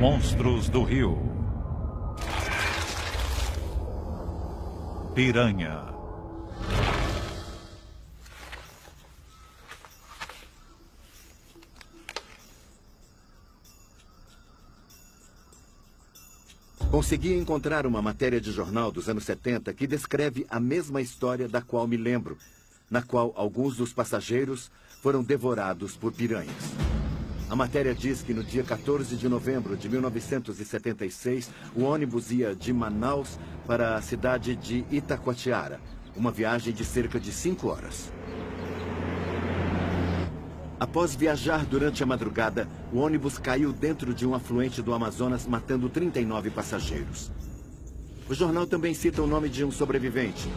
Monstros do rio. Piranha. Consegui encontrar uma matéria de jornal dos anos 70 que descreve a mesma história da qual me lembro, na qual alguns dos passageiros foram devorados por piranhas. A matéria diz que no dia 14 de novembro de 1976, o ônibus ia de Manaus para a cidade de Itacoatiara, uma viagem de cerca de 5 horas. Após viajar durante a madrugada, o ônibus caiu dentro de um afluente do Amazonas, matando 39 passageiros. O jornal também cita o nome de um sobrevivente,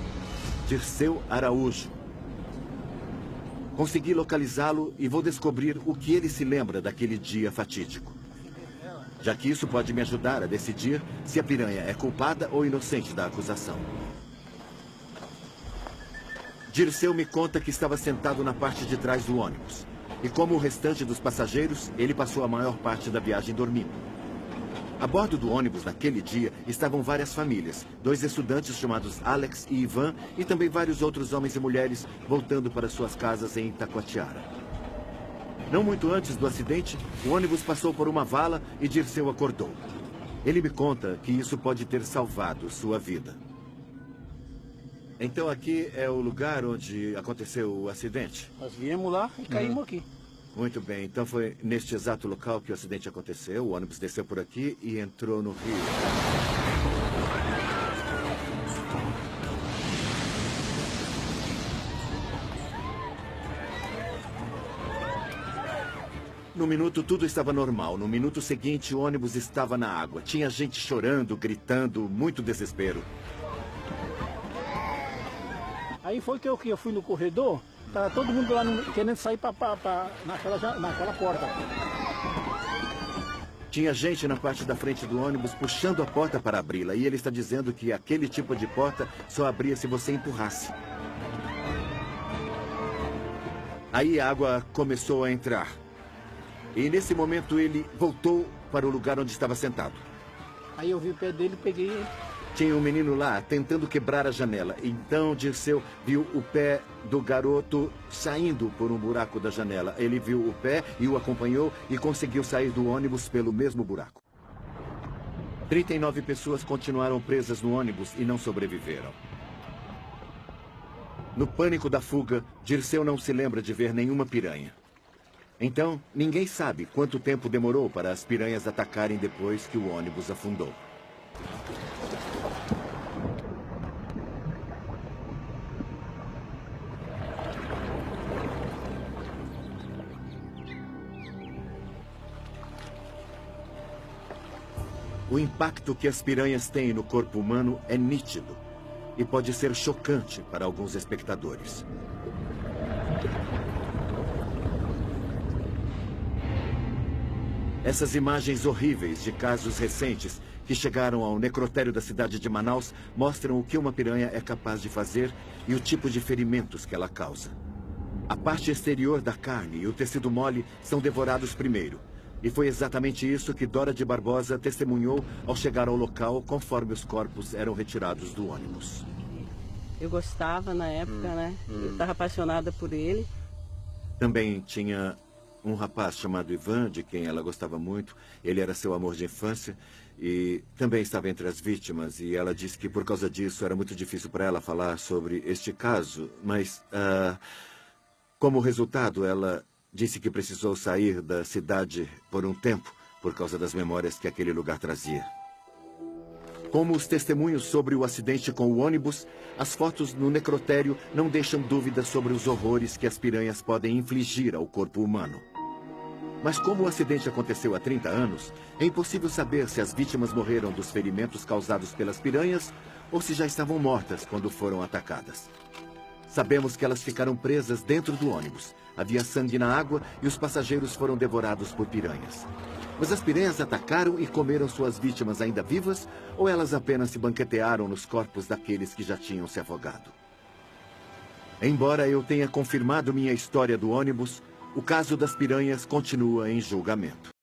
Dirceu Araújo. Consegui localizá-lo e vou descobrir o que ele se lembra daquele dia fatídico. Já que isso pode me ajudar a decidir se a piranha é culpada ou inocente da acusação. Dirceu me conta que estava sentado na parte de trás do ônibus. E como o restante dos passageiros, ele passou a maior parte da viagem dormindo. A bordo do ônibus naquele dia estavam várias famílias, 2 estudantes chamados Alex e Ivan e também vários outros homens e mulheres voltando para suas casas em Itacoatiara. Não muito antes do acidente, o ônibus passou por uma vala e Dirceu acordou. Ele me conta que isso pode ter salvado sua vida. Então aqui é o lugar onde aconteceu o acidente? Nós viemos lá e caímos aqui. Muito bem, então foi neste exato local que o acidente aconteceu. O ônibus desceu por aqui e entrou no rio. No minuto, tudo estava normal. No minuto seguinte, o ônibus estava na água. Tinha gente chorando, gritando, muito desespero. Aí foi que eu fui no corredor, tá todo mundo lá querendo sair naquela porta. Tinha gente na parte da frente do ônibus puxando a porta para abri-la. E ele está dizendo que aquele tipo de porta só abria se você empurrasse. Aí a água começou a entrar. E nesse momento ele voltou para o lugar onde estava sentado. Aí eu vi o pé dele e peguei ele. Tinha um menino lá tentando quebrar a janela. Então Dirceu viu o pé do garoto saindo por um buraco da janela. Ele viu o pé e o acompanhou e conseguiu sair do ônibus pelo mesmo buraco. 39 pessoas continuaram presas no ônibus e não sobreviveram. No pânico da fuga, Dirceu não se lembra de ver nenhuma piranha. Então, ninguém sabe quanto tempo demorou para as piranhas atacarem depois que o ônibus afundou. O impacto que as piranhas têm no corpo humano é nítido e pode ser chocante para alguns espectadores. Essas imagens horríveis de casos recentes que chegaram ao necrotério da cidade de Manaus mostram o que uma piranha é capaz de fazer e o tipo de ferimentos que ela causa. A parte exterior da carne e o tecido mole são devorados primeiro. E foi exatamente isso que Dora de Barbosa testemunhou ao chegar ao local conforme os corpos eram retirados do ônibus. Eu gostava na época, né? Eu estava apaixonada por ele. Também tinha um rapaz chamado Ivan, de quem ela gostava muito. Ele era seu amor de infância e também estava entre as vítimas. E ela disse que por causa disso era muito difícil para ela falar sobre este caso. Mas, como resultado, ela disse que precisou sair da cidade por um tempo, por causa das memórias que aquele lugar trazia. Como os testemunhos sobre o acidente com o ônibus, as fotos no necrotério não deixam dúvidas sobre os horrores que as piranhas podem infligir ao corpo humano. Mas como o acidente aconteceu há 30 anos, é impossível saber se as vítimas morreram dos ferimentos causados pelas piranhas ou se já estavam mortas quando foram atacadas. Sabemos que elas ficaram presas dentro do ônibus. Havia sangue na água e os passageiros foram devorados por piranhas. Mas as piranhas atacaram e comeram suas vítimas ainda vivas ou elas apenas se banquetearam nos corpos daqueles que já tinham se afogado? Embora eu tenha confirmado minha história do ônibus, o caso das piranhas continua em julgamento.